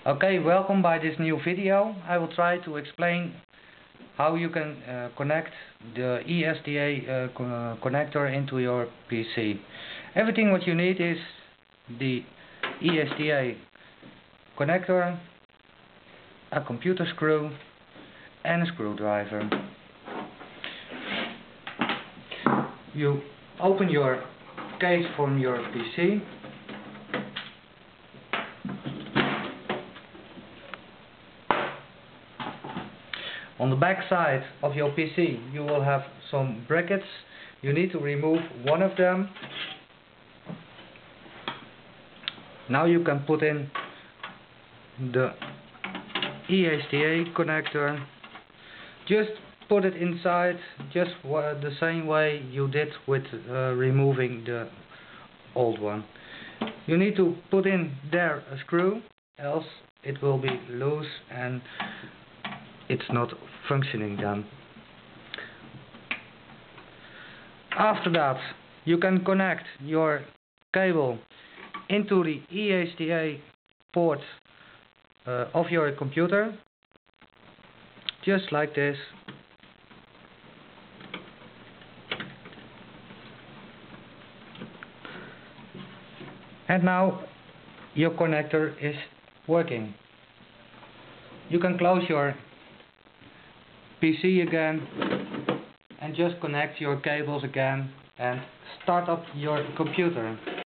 Okay, welcome by this new video. I will try to explain how you can connect the ESTA connector into your PC. Everything what you need is the ESTA connector, a computer screw and a screwdriver. You open your case from your PC. On the back side of your PC you will have some brackets. You need to remove one of them. Now you can put in the ESTA connector. Just put it inside just the same way you did with removing the old one. You need to put in there a screw, else it will be loose and it's not functioning then. After that you can connect your cable into the ESTA port of your computer, just like this. And now your connector is working. You can close your PC again and just connect your cables again and start up your computer.